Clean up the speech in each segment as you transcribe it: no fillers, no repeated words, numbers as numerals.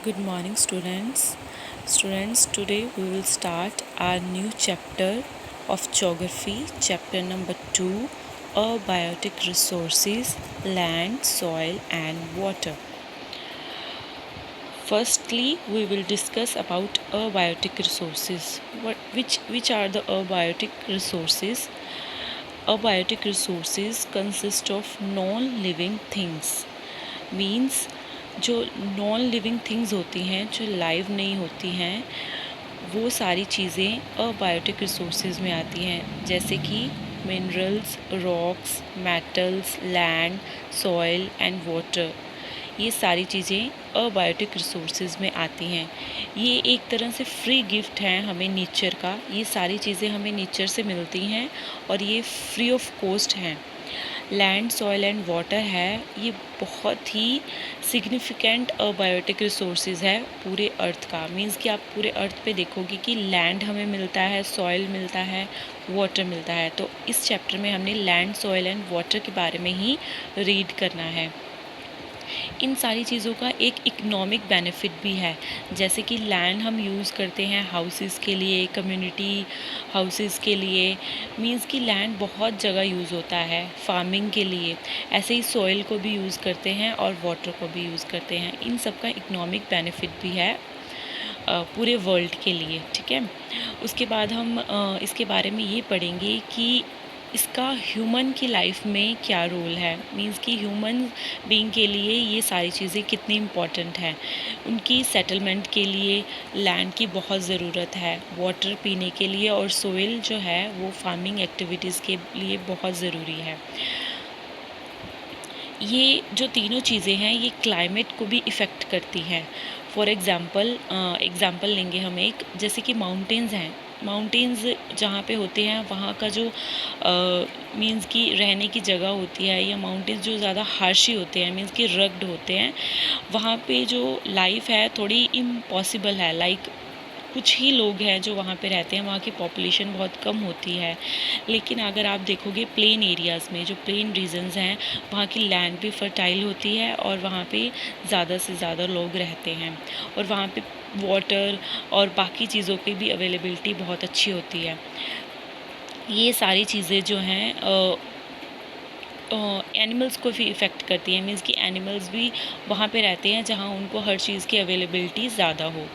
Good morning, students. Students, today we will start our new chapter of geography, chapter number 2, Abiotic Resources, Land, Soil and Water. Firstly, we will discuss about abiotic resources. Which are the abiotic resources? Abiotic resources consist of non-living things. Means जो non living things होती हैं, जो live नहीं होती हैं, वो सारी चीज़ें अबायोटिक रिसोर्सेज में आती हैं, जैसे कि minerals, rocks, metals, land, soil and water. ये सारी चीज़ें अबायोटिक रिसोर्सेज में आती हैं। ये एक तरह से फ्री गिफ्ट हैं हमें नेचर का। ये सारी चीज़ें हमें नेचर से मिलती हैं और ये फ्री ऑफ कॉस्ट हैं। लैंड, सॉइल एंड वाटर है, ये बहुत ही सिग्निफिकेंट अबायोटिक रिसोर्सेज है पूरे अर्थ का। मीन्स कि आप पूरे अर्थ पे देखोगे कि लैंड हमें मिलता है, सॉइल मिलता है, वाटर मिलता है। तो इस चैप्टर में हमने लैंड, सॉइल एंड वाटर के बारे में ही रीड करना है। इन सारी चीज़ों का एक इकोनॉमिक बेनिफिट भी है, जैसे कि लैंड हम यूज़ करते हैं हाउसेस के लिए, कम्युनिटी हाउसेस के लिए। मींस कि लैंड बहुत जगह यूज़ होता है फार्मिंग के लिए। ऐसे ही सॉइल को भी यूज़ करते हैं और वाटर को भी यूज़ करते हैं। इन सब का इकोनॉमिक बेनिफिट भी है पूरे वर्ल्ड के लिए। ठीक है, उसके बाद हम इसके बारे में ये पढ़ेंगे कि इसका ह्यूमन की लाइफ में क्या रोल है। मींस कि ह्यूमन बीइंग के लिए ये सारी चीज़ें कितनी इम्पॉर्टेंट हैं। उनकी सेटलमेंट के लिए लैंड की बहुत ज़रूरत है, वाटर पीने के लिए, और सोइल जो है वो फार्मिंग एक्टिविटीज़ के लिए बहुत ज़रूरी है। ये जो तीनों चीज़ें हैं ये क्लाइमेट को भी इफ़ेक्ट करती हैं। फॉर एग्ज़ाम्पल लेंगे हम एक, जैसे कि माउंटेन्स हैं। माउंटेन्स जहाँ पे होते हैं वहाँ का जो मीन्स कि रहने की जगह होती है, या माउंटेन्स जो ज़्यादा हार्शी होते हैं, मीन्स कि रग्ड होते हैं, वहाँ पे जो लाइफ है थोड़ी इम्पॉसिबल है। लाइक कुछ ही लोग हैं जो वहाँ पे रहते हैं, वहाँ की पॉपुलेशन बहुत कम होती है। लेकिन अगर आप देखोगे प्लेन एरियाज़ में, जो प्लेन रीजन्स हैं, वहाँ की लैंड भी फर्टाइल होती है और वहाँ पे ज़्यादा से ज़्यादा लोग रहते हैं, और वहाँ पे वाटर और बाकी चीज़ों की भी अवेलेबिलिटी बहुत अच्छी होती है। ये सारी चीज़ें जो हैं एनिमल्स को भी इफ़ेक्ट करती हैं। मीन्स कि एनिमल्स भी वहाँ पे रहते हैं जहाँ उनको हर चीज़ की अवेलेबिलिटी ज़्यादा हो,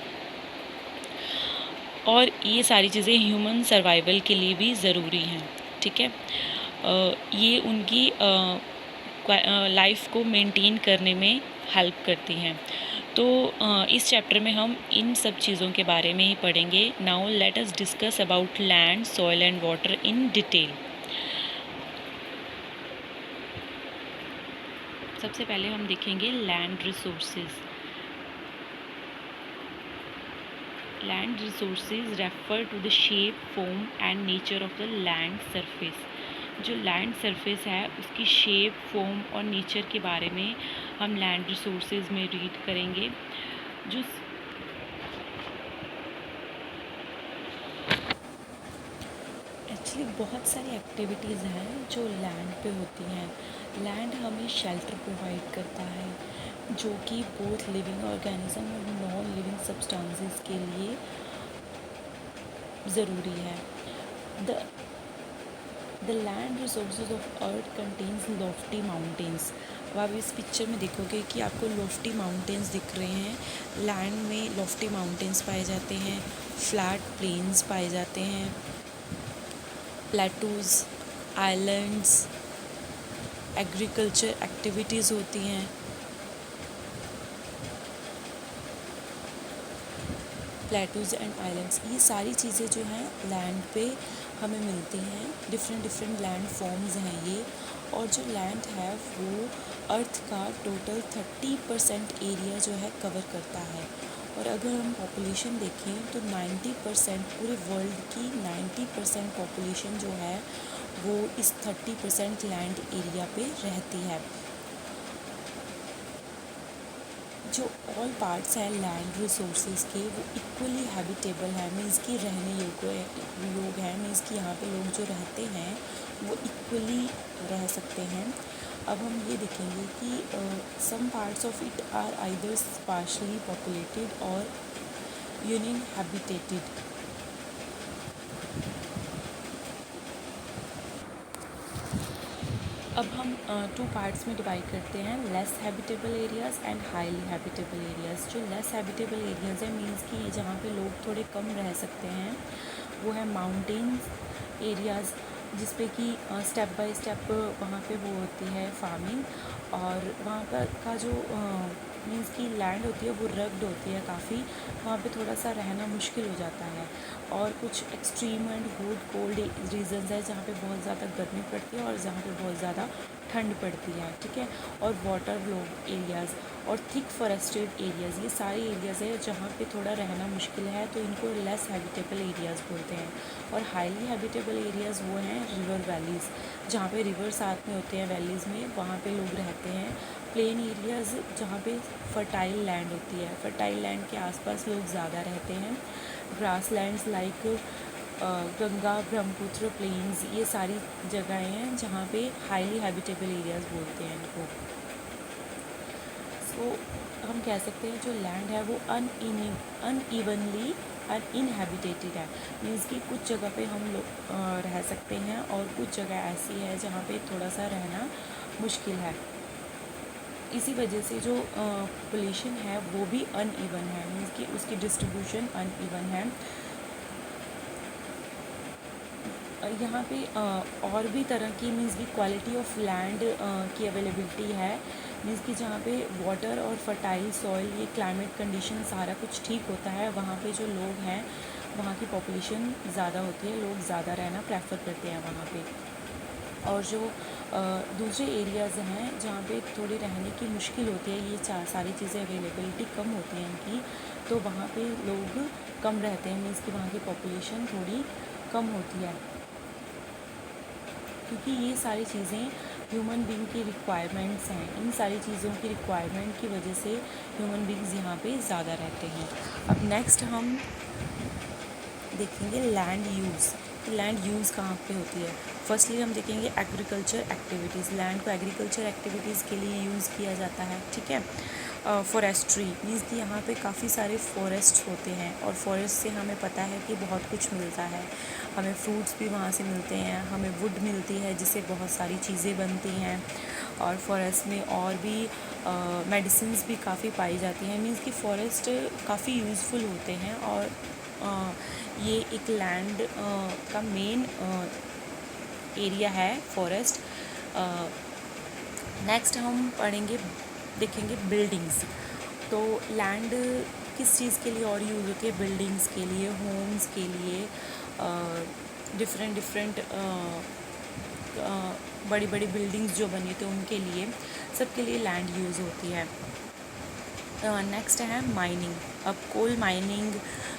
और ये सारी चीज़ें ह्यूमन सर्वाइवल के लिए भी ज़रूरी हैं। ठीक है, ये उनकी लाइफ को मेंटेन करने में हेल्प करती हैं। तो इस चैप्टर में हम इन सब चीज़ों के बारे में ही पढ़ेंगे। Now let us discuss about land, soil and water in detail. सबसे पहले हम देखेंगे land resources. Land resources refer to the shape, form and nature of the land surface. जो लैंड सरफेस है उसकी शेप, फॉर्म और नेचर के बारे में हम लैंड रिसोर्सेज में रीड करेंगे। जो एक्चुअली बहुत सारी एक्टिविटीज़ हैं जो लैंड पे होती हैं। लैंड हमें शेल्टर प्रोवाइड करता है, जो कि बोथ लिविंग ऑर्गेनिज्म और नॉन लिविंग सब्सटेंसेस के लिए ज़रूरी है। The land resources of earth contains Lofty mountains. अब आप इस पिक्चर में देखोगे कि आपको लॉफ्टी माउंटेन्स दिख रहे हैं। लैंड में लॉफ्टी माउंटेन्स पाए जाते हैं, फ्लैट प्लेन्स पाए जाते हैं, प्लेटूज़, आइलैंड्स, एग्रीकल्चर एक्टिविटीज़ होती हैं। प्लेटूज़ एंड आइलैंड्स, ये सारी चीज़ें जो हैं लैंड पे हमें मिलती हैं। डिफरेंट लैंड फॉर्म्स हैं ये, और जो लैंड है वो अर्थ का टोटल 30% एरिया जो है कवर करता है। और अगर हम पॉपुलेशन देखें तो 90% पूरे वर्ल्ड की 90% पॉपुलेशन जो है वो इस 30% लैंड एरिया पे रहती है। जो ऑल पार्ट्स हैं लैंड रिसोर्सेज के वो इक्वली हैबिटेबल है। मीन्स कि रहने योग है। मीन्स कि यहाँ पे लोग जो रहते हैं वो इक्वली रह सकते हैं। अब हम ये देखेंगे कि some parts of it are either sparsely populated और uninhabited. अब हम टू पार्ट्स में डिवाइड करते हैं, less habitable areas and highly habitable areas. जो लेस हैबिटेबल एरियाज़ है मीन्स कि जहाँ पे लोग थोड़े कम रह सकते हैं, वो है माउंटेन्स एरियाज़, जिस पे कि स्टेप बाय स्टेप वहाँ पे वो होती है फार्मिंग, और वहाँ पर का जो मीन्स की लैंड होती है वो रग्ड होती है काफ़ी, वहाँ पे थोड़ा सा रहना मुश्किल हो जाता है। और कुछ extreme and good cold regions है जहाँ पे बहुत ज़्यादा गर्मी पड़ती है और जहाँ पे बहुत ज़्यादा ठंड पड़ती है, ठीक है। और वाटर लोग एरियाज़ और थिक फॉरेस्टेड एरियाज़, ये सारे एरियाज़ है जहाँ पे थोड़ा रहना मुश्किल है, तो इनको लेस हैबिटेबल एरियाज़ बोलते हैं। और हाईली हैबिटेबल एरियाज़ वो हैं रिवर वैलीज़, जहाँ पे रिवर साथ में होते हैं वैलीज़ में, वहाँ पे लोग रहते हैं। प्लेन एरियाज़ जहाँ पे फर्टाइल लैंड होती है, फर्टाइल लैंड के आसपास लोग ज़्यादा रहते हैं। Grass lands like Ganga Brahmaputra plains, ये सारी जगहें हैं जहाँ पे हाईली हैबिटेबल एरियाज़ बोलते हैं इनको। सो हम कह सकते हैं जो लैंड है वो अनइवनली इनहेबिटेटेड है, मीन्स कि कुछ जगह पे हम लोग रह सकते हैं और कुछ जगह ऐसी है जहाँ पे थोड़ा सा रहना मुश्किल है। इसी वजह से जो पॉपुलेशन है वो भी अनइवन है, मीन्स कि उसकी डिस्ट्रीब्यूशन अनइवन है। यहाँ पे और भी तरह की मीन्स की क्वालिटी ऑफ लैंड की अवेलेबिलिटी है, मीन्स कि जहाँ पे वाटर और फर्टाइल सॉइल, ये क्लाइमेट कंडीशन सारा कुछ ठीक होता है, वहाँ पे जो लोग हैं वहाँ की पॉपुलेशन ज़्यादा होती है, लोग ज़्यादा रहना प्रेफर करते हैं वहाँ पे। और जो दूसरे एरियाज़ हैं जहाँ पे थोड़ी रहने की मुश्किल होती है, ये सारी चीज़ें अवेलेबिलिटी कम होती हैं इनकी, तो वहाँ पे लोग कम रहते हैं, मीन्स कि वहाँ की पॉपुलेशन थोड़ी कम होती है, क्योंकि ये सारी चीज़ें ह्यूमन बीइंग की रिक्वायरमेंट्स हैं। इन सारी चीज़ों की रिक्वायरमेंट की वजह से ह्यूमन बीइंग्स यहाँ पे ज़्यादा रहते हैं। अब नेक्स्ट हम देखेंगे लैंड यूज़, कि लैंड यूज़ कहाँ पे होती है। फर्स्टली हम देखेंगे एग्रीकल्चर एक्टिविटीज़, लैंड को एग्रीकल्चर एक्टिविटीज़ के लिए यूज़ किया जाता है, ठीक है। फॉरेस्ट्री मीन्स कि यहाँ पे काफ़ी सारे फॉरेस्ट होते हैं, और फॉरेस्ट से हमें पता है कि बहुत कुछ मिलता है, हमें फ्रूट्स भी वहाँ से मिलते हैं, हमें वुड मिलती है जिससे बहुत सारी चीज़ें बनती हैं, और फॉरेस्ट में और भी मेडिसिन्स भी काफ़ी पाई जाती हैं, मीन्स कि फ़ॉरेस्ट काफ़ी यूज़फुल होते हैं। और ये एक लैंड का मेन एरिया है फॉरेस्ट। नेक्स्ट हम देखेंगे बिल्डिंग्स। तो लैंड किस चीज़ के लिए और यूज़ होती है, बिल्डिंग्स के लिए, होम्स के लिए, डिफरेंट बड़ी बड़ी बिल्डिंग्स जो बनी थे उनके लिए, सबके लिए लैंड यूज़ होती है। नेक्स्ट है माइनिंग। अब कोल माइनिंग,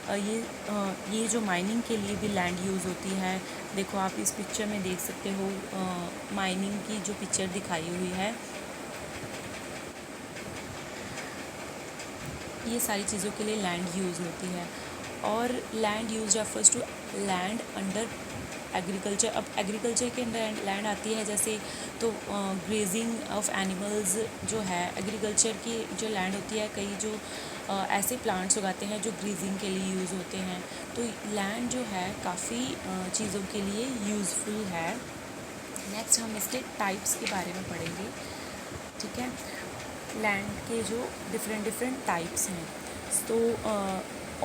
ये जो माइनिंग के लिए भी लैंड यूज़ होती है। देखो आप इस पिक्चर में देख सकते हो, माइनिंग की जो पिक्चर दिखाई हुई है, ये सारी चीज़ों के लिए लैंड यूज़ होती है। और land use refers to land under agriculture. अब एग्रीकल्चर के अंडर लैंड आती है जैसे, तो ग्रेजिंग ऑफ एनिमल्स जो है, एग्रीकल्चर की जो लैंड होती है, कई जो ऐसे प्लांट्स उगाते हैं जो ग्रेजिंग के लिए यूज़ होते हैं, तो लैंड जो है काफ़ी चीज़ों के लिए यूज़फुल है। नेक्स्ट हम इसके टाइप्स के बारे में पढ़ेंगे, ठीक है। लैंड के जो डिफरेंट टाइप्स हैं, तो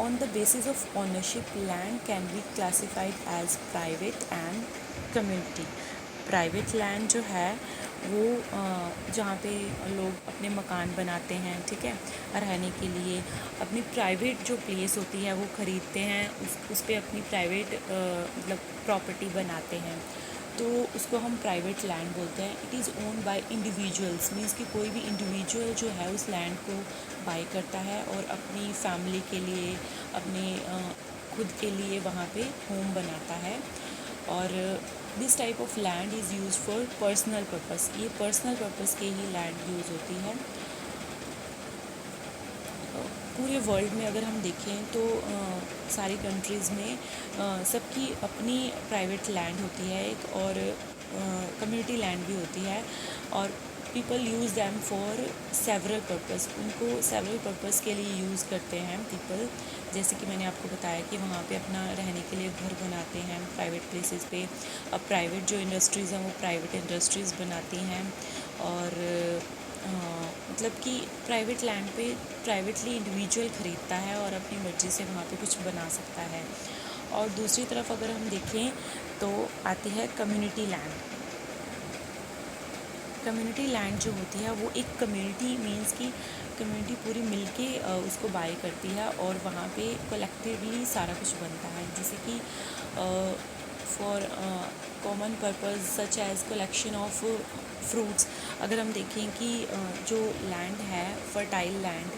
on the basis of ownership land can be classified as private and community. Private land जो है वो जहाँ पे लोग अपने मकान बनाते हैं, ठीक है, रहने के लिए अपनी प्राइवेट जो प्लेस होती है वो ख़रीदते हैं, उस पर अपनी प्राइवेट मतलब प्रॉपर्टी बनाते हैं, तो उसको हम प्राइवेट लैंड बोलते हैं। It is own by individuals, means कि कोई भी इंडिविजुअल जो है उस लैंड को बाई करता है और अपनी फैमिली के लिए, अपने खुद के लिए वहाँ पे होम बनाता है। और this type of land is use for personal purpose, ये पर्सनल पर्पस के ही लैंड यूज़ होती है। पूरे वर्ल्ड में अगर हम देखें तो सारी कंट्रीज़ में सबकी अपनी प्राइवेट लैंड होती है एक, और कम्युनिटी लैंड भी होती है। और people use them for several purpose, उनको सेवरल पर्पस के लिए यूज़ करते हैं पीपल। जैसे कि मैंने आपको बताया कि वहाँ पे अपना रहने के लिए घर बनाते हैं प्राइवेट प्लेसेस पे। अब प्राइवेट जो इंडस्ट्रीज़ हैं वो प्राइवेट इंडस्ट्रीज़ बनाती हैं, और मतलब कि प्राइवेट लैंड पे प्राइवेटली इंडिविजुअल ख़रीदता है और अपनी मर्ज़ी से वहाँ पे कुछ बना सकता है। और दूसरी तरफ अगर हम देखें तो आती है कम्युनिटी लैंड। कम्युनिटी लैंड जो होती है वो एक कम्युनिटी मीन्स की कम्युनिटी पूरी मिलके उसको बाय करती है और वहाँ पे कलेक्टिवली सारा कुछ बनता है, जैसे कि for common purpose such as collection of fruits. अगर हम देखें कि जो लैंड है फर्टाइल लैंड,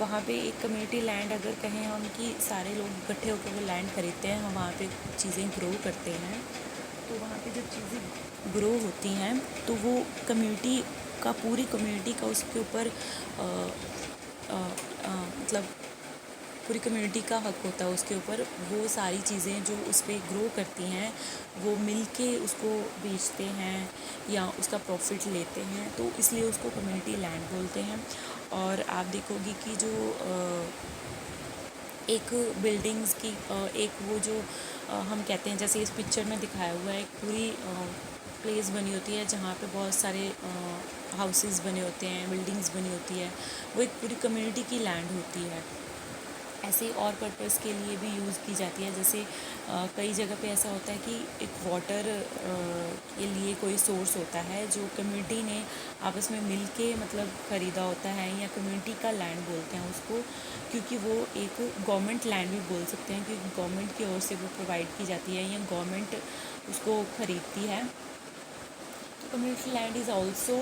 वहाँ पे एक कम्युनिटी लैंड अगर कहें हम कि सारे लोग इकट्ठे होकर वो लैंड खरीदते हैं, हम वहाँ पे चीज़ें ग्रो करते हैं, तो वहाँ पे जब चीज़ें ग्रो होती हैं तो वो कम्युनिटी का पूरी कम्युनिटी का उसके ऊपर मतलब पूरी कम्युनिटी का हक होता है उसके ऊपर। वो सारी चीज़ें जो उस पर ग्रो करती हैं वो मिल के उसको बेचते हैं या उसका प्रॉफिट लेते हैं, तो इसलिए उसको कम्युनिटी लैंड बोलते हैं। और आप देखोगे कि जो एक बिल्डिंग्स की एक वो जो हम कहते हैं जैसे इस पिक्चर में दिखाया हुआ है, एक पूरी प्लेस बनी होती है जहाँ पे बहुत सारे हाउसेस बने होते हैं, बिल्डिंग्स बनी होती है, वो एक पूरी कम्युनिटी की लैंड होती है। ऐसे और पर्पस के लिए भी यूज़ की जाती है, जैसे कई जगह पे ऐसा होता है कि एक वाटर के लिए कोई सोर्स होता है जो कम्युनिटी ने आपस में मिल के मतलब ख़रीदा होता है, या कम्युनिटी का लैंड बोलते हैं उसको, क्योंकि वो एक गवर्नमेंट लैंड भी बोल सकते हैं क्योंकि गवर्नमेंट की ओर से वो प्रोवाइड की जाती है या गवर्नमेंट उसको ख़रीदती है। तो community land is also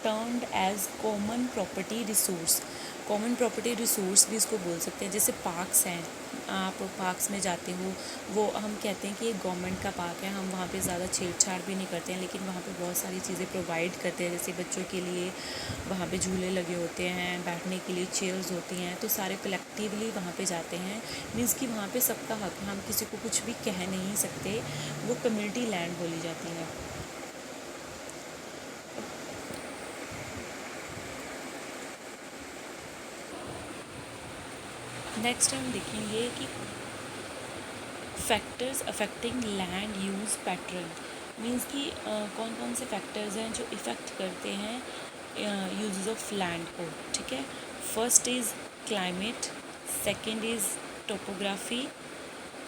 termed as common property resource. Common property resource भी इसको बोल सकते हैं। जैसे पार्क्स हैं, आप पार्क्स में जाते हो, वो हम कहते हैं कि एक गवर्नमेंट का पार्क है, हम वहाँ पे ज़्यादा छेड़छाड़ भी नहीं करते हैं, लेकिन वहाँ पे बहुत सारी चीज़ें प्रोवाइड करते हैं। जैसे बच्चों के लिए वहाँ पे झूले लगे होते हैं, बैठने के लिए चेयर्स होती हैं, तो सारे कलेक्टिवली वहाँ पे जाते हैं। मीन्स कि वहाँ पे सबका हक है, हम किसी को कुछ भी कह नहीं सकते, वो कम्युनिटी लैंड बोली जाती है। नेक्स्ट हम देखेंगे कि factors affecting land use pattern. Means कि कौन कौन से फैक्टर्स हैं जो इफ़ेक्ट करते हैं यूज़ ऑफ लैंड को, ठीक है। First is climate, second is topography,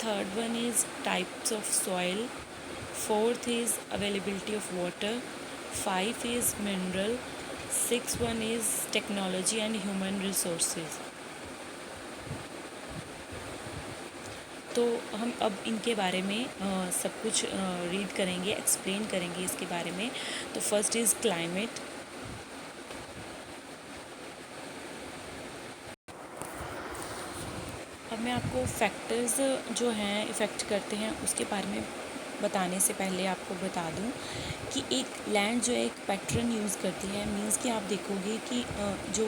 third one is types of soil, fourth is availability of water, five is mineral, six one is technology and human resources. तो हम अब इनके बारे में सब कुछ रीड करेंगे, एक्सप्लेन करेंगे इसके बारे में। तो फर्स्ट इज़ क्लाइमेट। अब मैं आपको फैक्टर्स जो हैं इफ़ेक्ट करते हैं उसके बारे में बताने से पहले आपको बता दूं कि एक लैंड जो है एक पैटर्न यूज़ करती है। मींस कि आप देखोगे कि जो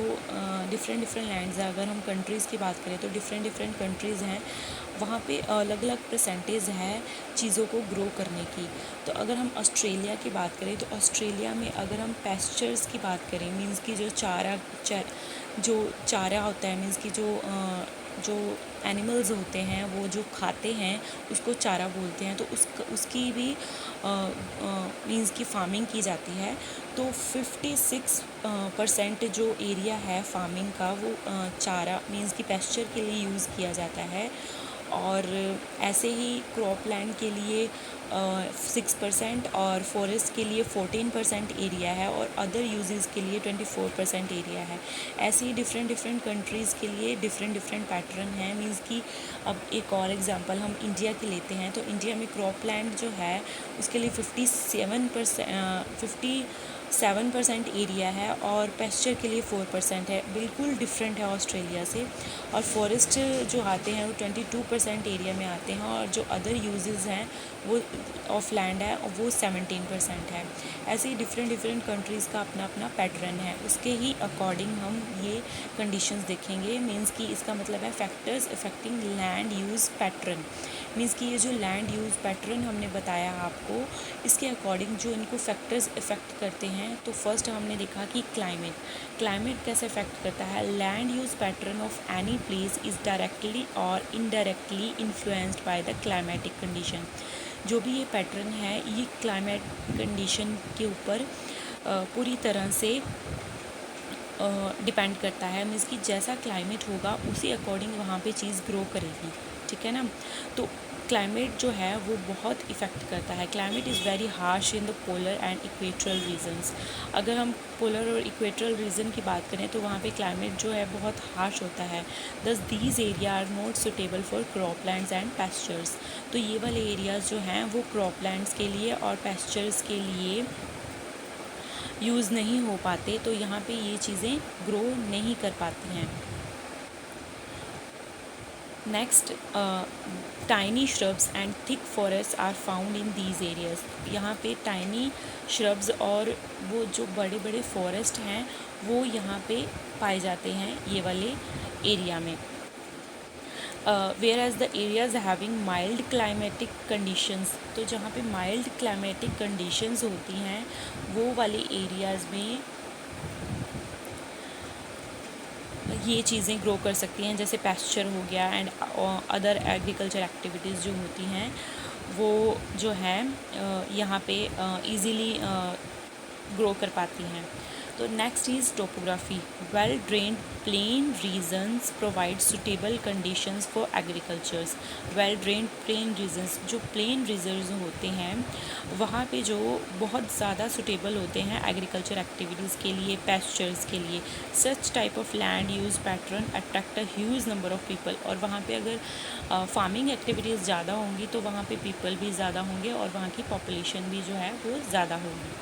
डिफरेंट डिफरेंट लैंड्स हैं, अगर हम कंट्रीज़ की बात करें तो डिफरेंट डिफरेंट कंट्रीज़ हैं, वहाँ पे अलग अलग परसेंटेज है चीज़ों को ग्रो करने की। तो अगर हम ऑस्ट्रेलिया की बात करें तो ऑस्ट्रेलिया में अगर हम पेस्चर्स की बात करें, मींस कि जो चारा होता है, मींस कि जो एनिमल्स होते हैं वो जो खाते हैं उसको चारा बोलते हैं, तो उसकी भी मींस की फार्मिंग की जाती है। तो 56% जो एरिया है फार्मिंग का वो चारा मींस की पेस्चर के लिए यूज़ किया जाता है। और ऐसे ही क्रॉप लैंड के लिए 6% और फॉरेस्ट के लिए 14% एरिया है और अदर यूजेस के लिए 24% एरिया है। ऐसे ही डिफरेंट डिफरेंट कंट्रीज़ के लिए डिफरेंट डिफरेंट पैटर्न है। मींस कि अब एक और एग्जांपल हम इंडिया की लेते हैं, तो इंडिया में क्रॉप लैंड जो है उसके लिए 57% एरिया है और पेस्चर के लिए 4% है, बिल्कुल डिफरेंट है ऑस्ट्रेलिया से। और फॉरेस्ट जो आते हैं वो 22% एरिया में आते हैं और जो अदर यूजेस हैं वो ऑफ लैंड है वो 17% है। ऐसे ही डिफरेंट डिफरेंट कंट्रीज़ का अपना अपना पैटर्न है, उसके ही अकॉर्डिंग हम ये कंडीशंस देखेंगे। मींस कि इसका मतलब है factors affecting land use pattern. Means कि ये जो लैंड यूज़ पैटर्न हमने बताया आपको, इसके अकॉर्डिंग जो इनको फैक्टर्स इफ़ेक्ट करते हैं तो फर्स्ट हमने देखा कि क्लाइमेट कैसे अफेक्ट करता है। Land use pattern of any place is directly और indirectly influenced by the climatic condition. जो भी ये पैटर्न है ये क्लाइमेट कंडीशन के ऊपर पूरी तरह से डिपेंड करता है। मीन्स कि जैसा क्लाइमेट होगा उसी अकॉर्डिंग वहाँ पे चीज़ ग्रो करेगी, ठीक है ना। तो क्लाइमेट जो है वो बहुत इफ़ेक्ट करता है। Climate is very harsh in the polar and equatorial regions. अगर हम पोलर और इक्वेटरल रीजन की बात करें तो वहाँ पे क्लाइमेट जो है बहुत हार्श होता है। Thus these area are not suitable for croplands and pastures. तो ये वाले एरियाज़ जो हैं वो क्रॉपलैंड्स के लिए और पैस्चर्स के लिए यूज़ नहीं हो पाते, तो यहाँ पे ये चीज़ें ग्रो नहीं कर पाती हैं। Next, tiny shrubs and thick forest are found in these areas. यहाँ पे टाइनी श्रब्स और वो जो बड़े बड़े फॉरेस्ट हैं वो यहाँ पे पाए जाते हैं ये वाले एरिया में। Whereas the areas having mild climatic conditions, तो जहाँ पे माइल्ड क्लाइमेटिक कंडीशंस होती हैं वो वाले एरियाज़ में ये चीज़ें ग्रो कर सकती हैं, जैसे पैस्चर हो गया एंड अदर एग्रीकल्चर एक्टिविटीज़ जो होती हैं वो जो है यहाँ पे इजीली ग्रो कर पाती हैं। तो next is topography. Well drained plain regions provide suitable conditions for agricultures. Well drained plain regions, जो प्लेन रीजन्स होते हैं वहाँ पे जो बहुत ज़्यादा सुटेबल होते हैं एग्रीकल्चर एक्टिविटीज़ के लिए, पेस्चर्स के लिए। Such type of land use pattern attract a huge number of people. और वहाँ पे अगर फार्मिंग एक्टिविटीज़ ज़्यादा होंगी तो वहाँ पे पीपल भी ज़्यादा होंगे और वहाँ की पॉपुलेशन भी जो है वो ज़्यादा होगी।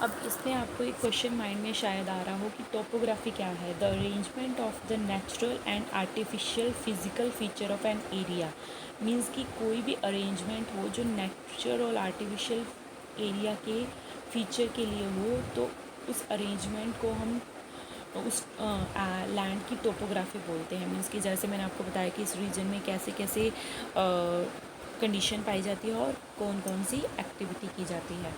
अब इसमें आपको एक क्वेश्चन माइंड में शायद आ रहा हो कि टोपोग्राफी क्या है। The arrangement of the natural and artificial physical feature of an area. Means कि कोई भी अरेंजमेंट हो जो नेचुरल और आर्टिफिशियल एरिया के फीचर के लिए हो, तो उस अरेंजमेंट को हम उस लैंड की टोपोग्राफी बोलते हैं। मीन्स कि जैसे मैंने आपको बताया कि इस रीजन में कैसे कैसे कंडीशन पाई जाती है और कौन कौन सी एक्टिविटी की जाती है।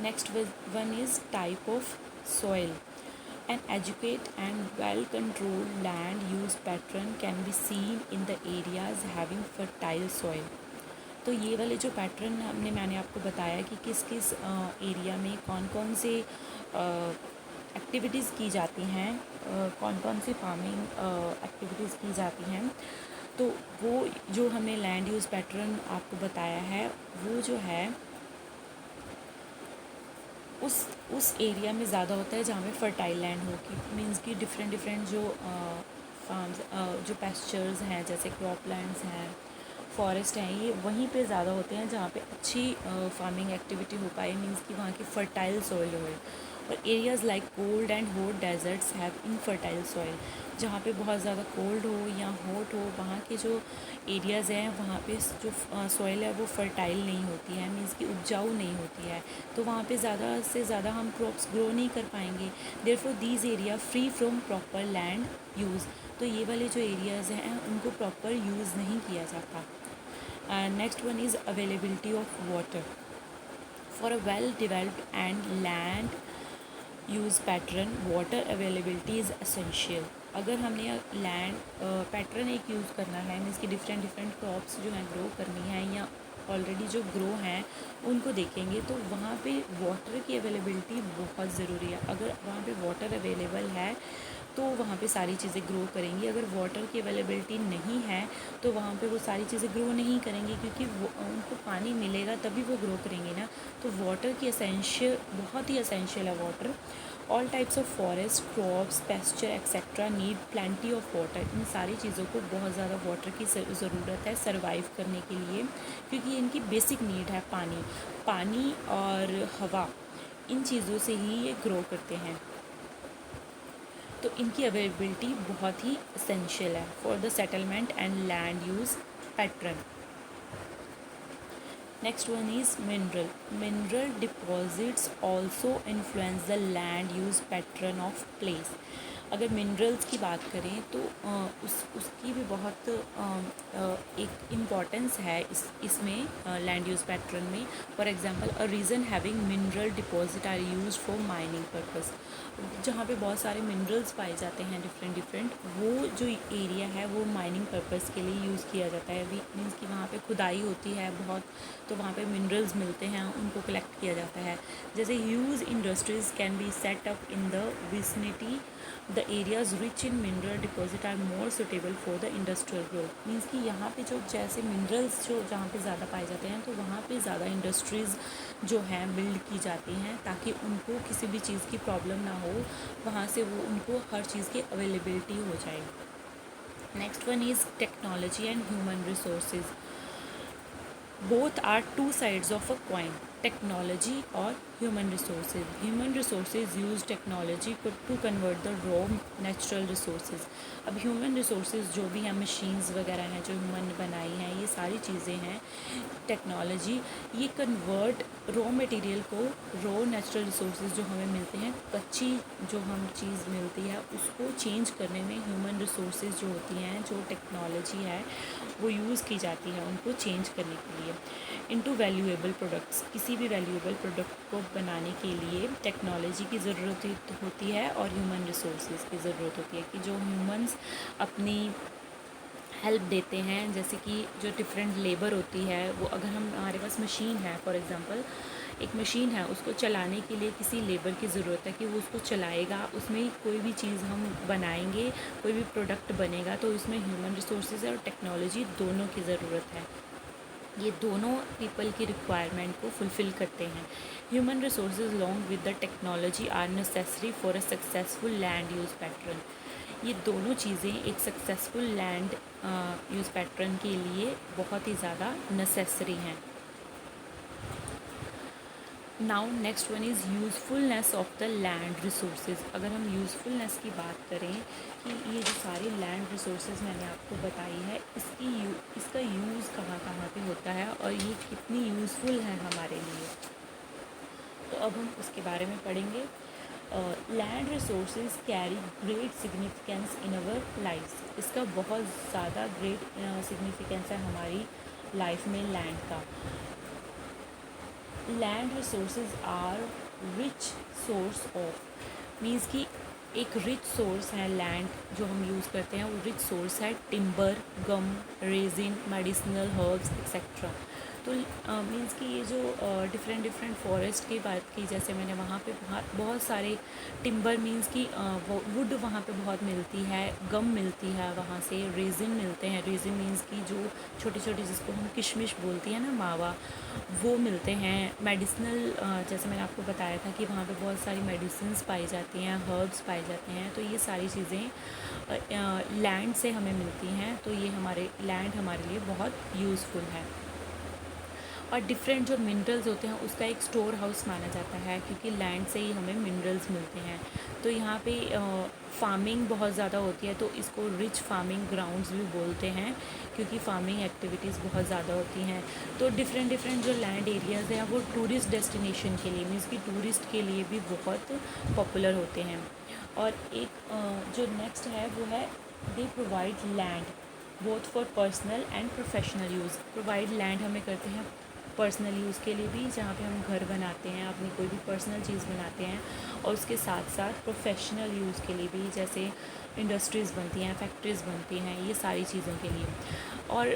Next one is type of soil. An educated and well-controlled land use pattern can be seen in the areas having fertile soil. तो ये वाले जो पैटर्न मैंने आपको बताया कि किस किस एरिया में कौन कौन से एक्टिविटीज़ की जाती हैं, कौन कौन सी फार्मिंग एक्टिविटीज़ की जाती हैं, तो वो जो हमने लैंड यूज़ पैटर्न आपको बताया है वो जो है उस एरिया में ज़्यादा होता है जहाँ पे फर्टाइल लैंड हो। कि मीन्स कि डिफरेंट जो फार्म्स जो पेस्चर्स हैं जैसे क्रॉप लैंड्स हैं, फॉरेस्ट हैं, ये वहीं पे ज़्यादा होते हैं जहाँ पे अच्छी फार्मिंग एक्टिविटी हो पाए। मीन्स कि वहाँ की फर्टाइल सॉइल हो। और areas like cold and hot deserts have infertile soil. जहाँ पे बहुत ज़्यादा कोल्ड हो या हॉट हो, वहाँ के जो एरियाज़ हैं वहाँ पे जो सॉइल है वो फर्टाइल नहीं होती है, मीन्स कि उपजाऊ नहीं होती है। तो वहाँ पे ज़्यादा से ज़्यादा हम क्रॉप्स ग्रो नहीं कर पाएंगे। Therefore these area free from proper land use. तो ये वाले जो एरियाज़ हैं उनको प्रॉपर यूज़ नहीं किया जाता। Next one is availability of water. For a well developed and land use pattern water availability is essential. अगर हमने लैंड पैटर्न एक यूज़ करना है, मीन्स कि डिफरेंट क्रॉप्स जो हैं ग्रो करनी है या ऑलरेडी जो ग्रो हैं उनको देखेंगे, तो वहाँ पे वाटर की अवेलेबिलिटी बहुत ज़रूरी है। अगर वहाँ पे वाटर अवेलेबल है तो वहाँ पे सारी चीज़ें ग्रो करेंगी। अगर वाटर की अवेलेबिलिटी नहीं है तो वहाँ पे वो सारी चीज़ें ग्रो नहीं करेंगी, क्योंकि उनको पानी मिलेगा तभी वो ग्रो करेंगे ना। तो वाटर की एसेंशियल, बहुत ही एसेंशियल है water. All types of forest, crops, pasture etcetera need plenty of water. इन सारी चीज़ों को बहुत ज़्यादा वाटर की ज़रूरत है सर्वाइव करने के लिए, क्योंकि इनकी बेसिक नीड है पानी और हवा। इन चीज़ों से ही ये ग्रो करते हैं। तो इनकी अवेलेबिलिटी बहुत ही एसेंशियल है for the settlement and land use pattern. Next one is mineral deposits also influence the land use pattern of place. अगर मिनरल्स की बात करें तो उसकी भी बहुत एक इम्पॉर्टेंस है इसमें लैंड यूज़ पैटर्न में। For example a region having mineral deposit are use for mining purpose. जहाँ पे बहुत सारे मिनरल्स पाए जाते हैं डिफरेंट वो जो एरिया है वो माइनिंग पर्पस के लिए यूज़ किया जाता है। वी मीन्स कि वहाँ पे खुदाई होती है बहुत, तो वहाँ पे मिनरल्स मिलते हैं, उनको कलेक्ट किया जाता है। जैसे huge industries can be set up in the vicinity the areas rich in mineral deposit are more suitable for the industrial growth. Means कि यहाँ पे जो जैसे मिनरल्स जो जहाँ पे ज़्यादा पाए जाते हैं तो वहाँ पे ज़्यादा इंडस्ट्रीज़ जो हैं बिल्ड की जाती हैं ताकि उनको किसी भी चीज़ की प्रॉब्लम ना हो, वहाँ से वो उनको हर चीज़ की अवेलेबिलिटी हो जाए। Next one is technology and human resources. Both are two sides of a coin, technology और human resources. Human resources use technology to convert the raw natural resources. अब ह्यूमन रिसोर्सेज जो भी हैं, मशीन्स वगैरह हैं जो ह्यूमन ने बनाई हैं, ये सारी चीज़ें हैं टेक्नोलॉजी, ये कन्वर्ट रॉ मटेरियल को, रॉ नेचुरल रिसोर्सेज जो हमें मिलते हैं, कच्ची जो हम चीज़ मिलती है उसको चेंज करने में ह्यूमन रिसोर्सेज जो होती हैं, जो टेक्नोलॉजी है वो यूज़ की जाती है उनको चेंज करने के लिए इनटू वैल्यूएबल प्रोडक्ट्स। किसी भी वैल्यूएबल प्रोडक्ट को बनाने के लिए टेक्नोलॉजी की ज़रूरत होती है और ह्यूमन रिसोर्सेज की ज़रूरत होती है कि जो ह्यूमंस अपनी हेल्प देते हैं। जैसे कि जो डिफरेंट लेबर होती है वो, अगर हमारे पास मशीन है, फॉर एग्ज़ाम्पल एक मशीन है, उसको चलाने के लिए किसी लेबर की ज़रूरत है कि वो उसको चलाएगा, उसमें कोई भी चीज़ हम बनाएंगे, कोई भी प्रोडक्ट बनेगा तो इसमें ह्यूमन रिसोर्सेज और टेक्नोलॉजी दोनों की ज़रूरत है। ये दोनों पीपल की रिक्वायरमेंट को फुलफ़िल करते हैं। Human resources long with the technology are necessary for a successful land use pattern. ये दोनों चीज़ें एक सक्सेसफुल लैंड यूज़ पैटर्न के लिए बहुत ही ज़्यादा नेसेसरी हैं। Now next one is usefulness of the land resources. अगर हम यूज़फुलनेस की बात करें कि ये जो सारी लैंड रिसोर्सेज मैंने आपको बताई है, इसका यूज़ कहाँ कहाँ पे होता है और ये कितनी यूज़फुल है हमारे लिए, तो अब हम उसके बारे में पढ़ेंगे। Land resources carry great significance in our life. इसका बहुत ज़्यादा ग्रेट सिग्निफिकेंस है हमारी लाइफ में लैंड का। Land resources are rich source of, means कि एक रिच सोर्स है लैंड जो हम यूज़ करते हैं, वो रिच सोर्स है टिम्बर, गम, रेजिन, मेडिसिनल हर्ब्स एक्सेट्रा। तो मीन्स कि ये जो डिफरेंट फॉरेस्ट की बात की, जैसे मैंने वहाँ पे बहुत सारे टिम्बर मीन्स कि वुड वहाँ पे बहुत मिलती है, गम मिलती है वहाँ से, रेजिन मिलते हैं। रेजिन मीन्स कि जो छोटी छोटी जिसको हम किशमिश बोलती है ना, मावा, वो मिलते हैं। मेडिसिनल जैसे मैंने आपको बताया था कि वहाँ पे बहुत सारी मेडिसिन्स पाई जाती हैं, हर्ब्स पाए जाते हैं, तो ये सारी चीज़ें लैंड से हमें मिलती हैं। तो ये हमारे लैंड हमारे लिए बहुत यूज़फुल है। और डिफरेंट जो मिनरल्स होते हैं उसका एक स्टोर हाउस माना जाता है, क्योंकि लैंड से ही हमें मिनरल्स मिलते हैं। तो यहाँ पे फार्मिंग बहुत ज़्यादा होती है, तो इसको रिच फार्मिंग ग्राउंड्स भी बोलते हैं, क्योंकि फार्मिंग एक्टिविटीज़ बहुत ज़्यादा होती हैं। तो डिफरेंट जो लैंड एरियाज़ हैं वो टूरिस्ट डेस्टिनेशन के लिए, मीन्स कि टूरिस्ट के लिए भी बहुत पॉपुलर होते हैं। और एक जो नेक्स्ट है वो है they provide land both for personal and professional use. Provide land हमें करते हैं पर्सनल यूज़ के लिए भी, जहाँ पे हम घर बनाते हैं, अपनी कोई भी पर्सनल चीज़ बनाते हैं, और उसके साथ साथ प्रोफेशनल यूज़ के लिए भी, जैसे इंडस्ट्रीज़ बनती हैं, फैक्ट्रीज़ बनती हैं, ये सारी चीज़ों के लिए। और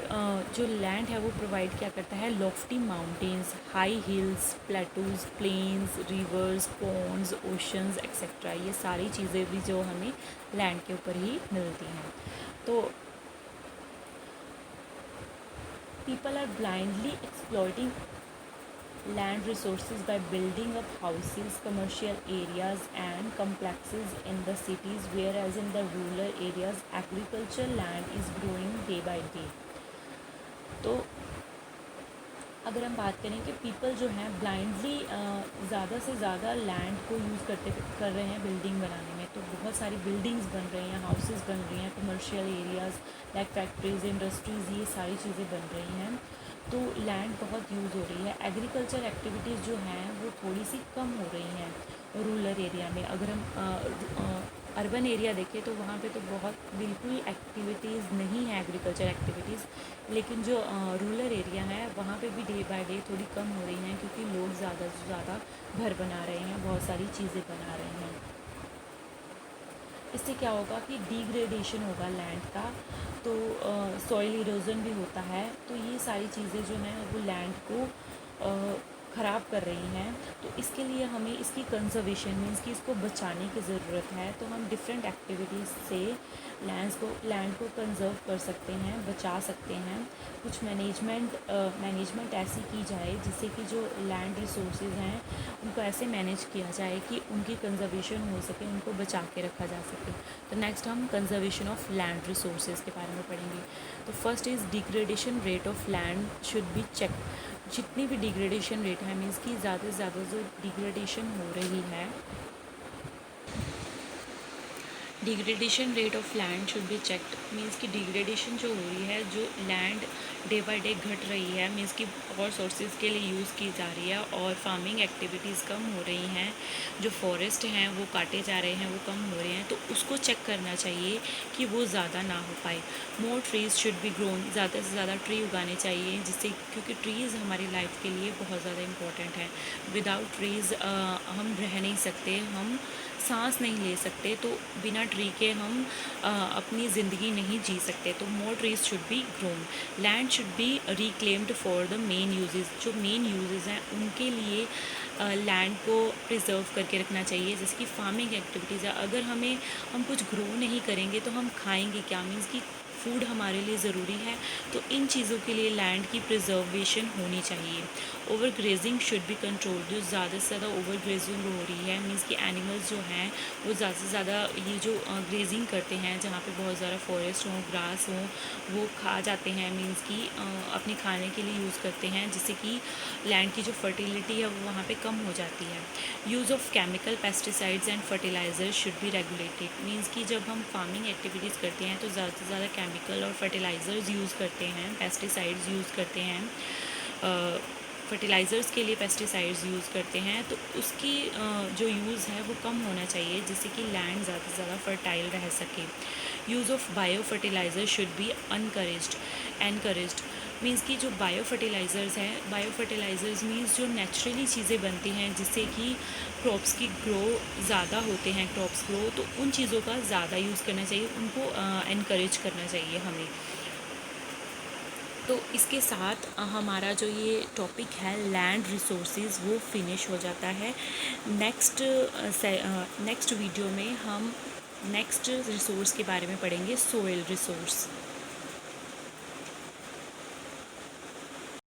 जो लैंड है वो प्रोवाइड क्या करता है, lofty mountains, high hills, plateaus, plains, rivers, ponds, oceans etcetera, ये सारी चीज़ें भी जो हमें लैंड के ऊपर ही मिलती हैं। तो people are blindly exploiting land resources by building up houses, commercial areas and complexes in the cities, whereas in the rural areas agricultural land is growing day by day. तो अगर हम बात करें कि पीपल जो हैं ब्लाइंडली ज़्यादा से ज़्यादा लैंड को यूज़ कर रहे हैं बिल्डिंग बनाने में, तो बहुत सारी बिल्डिंग्स बन रही हैं, हाउसेस बन रही हैं, commercial areas like factories, industries, ये सारी चीज़ें बन रही हैं, तो लैंड बहुत यूज़ हो रही है। एग्रीकल्चर एक्टिविटीज़ जो हैं वो थोड़ी सी कम हो रही हैं रूरल एरिया में। अगर हम अर्बन एरिया देखें तो वहाँ पे तो बहुत बिल्कुल एक्टिविटीज़ नहीं है, एग्रीकल्चर एक्टिविटीज़। लेकिन जो रूरल एरिया है वहाँ पे भी डे बाय डे थोड़ी कम हो रही हैं, क्योंकि लोग ज़्यादा से ज़्यादा घर बना रहे हैं, बहुत सारी चीज़ें बना रहे हैं। इससे क्या होगा कि डिग्रेडेशन होगा लैंड का, तो सॉइल इरोजन भी होता है। तो ये सारी चीज़ें जो हैं वो लैंड को ख़राब कर रही हैं। तो इसके लिए हमें इसकी कंजर्वेशन मीन्स कि इसको बचाने की ज़रूरत है। तो हम डिफरेंट एक्टिविटीज़ से लैंड को कंजर्व कर सकते हैं, बचा सकते हैं। कुछ मैनेजमेंट ऐसी की जाए जिससे कि जो लैंड रिसोर्सेज हैं उनको ऐसे मैनेज किया जाए कि उनकी कंजर्वेशन हो सके, उनको बचा के रखा जा सके। तो नेक्स्ट हम कंजर्वेशन ऑफ लैंड रिसोर्सेज के बारे में पढ़ेंगे। तो first is degradation rate of land should be check. जितनी भी डिग्रेडेशन रेट है मीन्स कि ज़्यादा से ज़्यादा जो डिग्रेडेशन हो रही है, degradation rate of land should be checked. Means कि डिग्रेडेशन जो हो रही है, जो लैंड डे बाय डे घट रही है, मीन्स कि और सोर्सेज के लिए यूज़ की जा रही है और फार्मिंग एक्टिविटीज़ कम हो रही हैं, जो फॉरेस्ट हैं वो काटे जा रहे हैं, वो कम हो रहे हैं। तो उसको चेक करना चाहिए कि वो ज़्यादा ना हो पाए। मोर ट्रीज़ शुड बी ग्रोन। ज़्यादा से ज़्यादा ट्री उगाने चाहिए, जिससे क्योंकि ट्रीज़ हमारी लाइफ के लिए बहुत ज़्यादा इम्पोर्टेंट है। विदाउट ट्रीज़ हम रह नहीं सकते, हम सांस नहीं ले सकते। तो बिना ट्री के हम अपनी ज़िंदगी नहीं जी सकते। तो more trees should be grown. Land should B reclaimed for the main uses. जो मेन यूजेस हैं उनके लिए लैंड को प्रिजर्व करके रखना चाहिए। जैसे कि फार्मिंग एक्टिविटीज़ है, अगर हम कुछ ग्रो नहीं करेंगे तो हम खाएंगे क्या, मीन्स कि फूड हमारे लिए ज़रूरी है। तो इन चीज़ों के लिए लैंड की प्रिजर्वेशन होनी चाहिए। Over grazing should be control. जो ज़्यादा से ज़्यादा ओवर ग्रेजिंग हो रही है, मीन्स कि एनिमल्स जो हैं वो ज़्यादा से ज़्यादा ये जो ग्रेजिंग करते हैं, जहाँ पे बहुत ज़्यादा फॉरेस्ट हो, ग्रास हो, वो खा जाते हैं। मीन्स कि अपने खाने के लिए यूज़ करते हैं, जिससे कि लैंड की जो फर्टिलिटी है वो वहाँ पे कम हो जाती है। Use of chemical pesticides and fertilisers should be regulated. Means कि जब हम फार्मिंग एक्टिविटीज़ करते हैं तो ज़्यादा से ज़्यादा केमिकल और फर्टिलाइज़र्स यूज़ करते हैं, पेस्टिसाइड्स यूज़ करते हैं। फर्टिलाइज़र्स के लिए पेस्टिसाइड्स यूज़ करते हैं, तो उसकी जो यूज़ है वो कम होना चाहिए, जिससे कि लैंड ज़्यादा से ज़्यादा फर्टाइल रह सके। Use of bio fertiliser should be encouraged. Means कि जो बायो फर्टिलाइज़र्स हैं, बायो फर्टिलाइज़र्स मीन्स जो नेचुरली चीज़ें बनती हैं जिससे कि क्रॉप्स की ग्रो ज़्यादा होते हैं, क्रॉप्स ग्रो, तो उन चीज़ों का ज़्यादा यूज़ करना चाहिए, उनको एनकरेज करना चाहिए हमें। तो इसके साथ हमारा जो ये टॉपिक है लैंड रिसोर्सेज वो फिनिश हो जाता है। नेक्स्ट वीडियो में हम नेक्स्ट रिसोर्स के बारे में पढ़ेंगे, सोइल रिसोर्स।